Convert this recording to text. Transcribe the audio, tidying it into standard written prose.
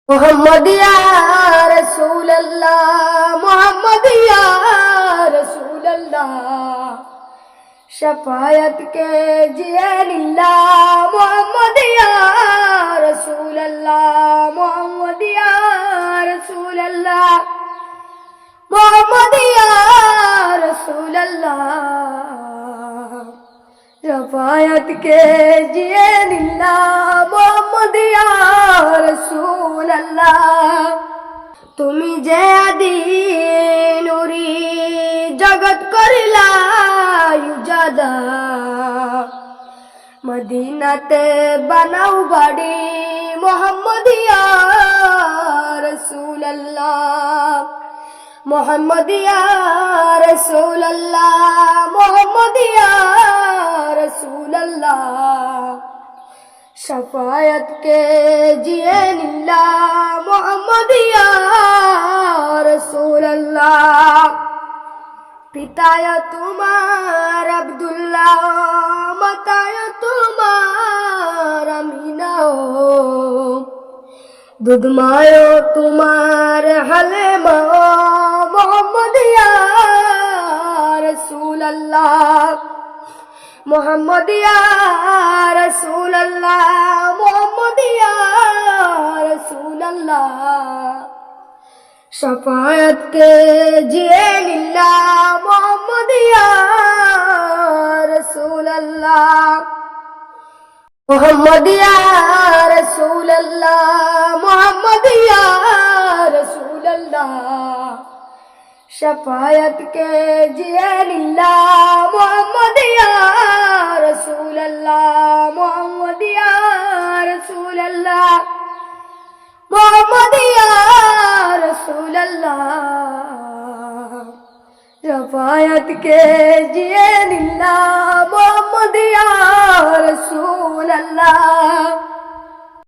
मोहम्मद या रसूल अल्लाह, मोहम्मद या रसूल अल्लाह, शफायत के जिए लिल्ला। मोहम्मद या रसूल अल्लाह, मोहम्मद या रसूल अल्लाह, मोहम्मद या रसूल अल्लाह, शफायत के जिए लिल्ला। मोहम्मद या रसूल अल्लाह, তুমি যে আদি নুরি জগৎ করিলা উজাদা, মদিনাতে বানাও বাড়ি মোহাম্মদ ইয়া রাসূল আল্লাহ, মোহাম্মদ ইয়া রাসূল আল্লাহ, মোহাম্মদ ইয়া রাসূল আল্লাহ, शफायत के जिए लिल्ला। मोहम्मद या रसूल अल्लाह, पिताय तुम्हार अब्दुल्लाह, माताय तुम्हार अमीना हो, दूध मायो तुम्हार हलेमा। मोहम्मद या रसूल अल्लाह, मोहम्मद या रसूल अल्लाह, मोहम्मद या रसूल अल्लाह, शफायत के जिए लिल्ला। मोहम्मद या रसूल अल्लाह, मोहम्मद या रसूल अल्लाह, मोहम्मद या रसूल अल्लाह, शफायत के जिए लिल्ला। मोहम्मद या रसूल अल्लाह, मोहम्मद या रसूल अल्लाह, मोहम्मद या रसूल अल्लाह, शफायत के जिए लिल्ला। मोहम्मद या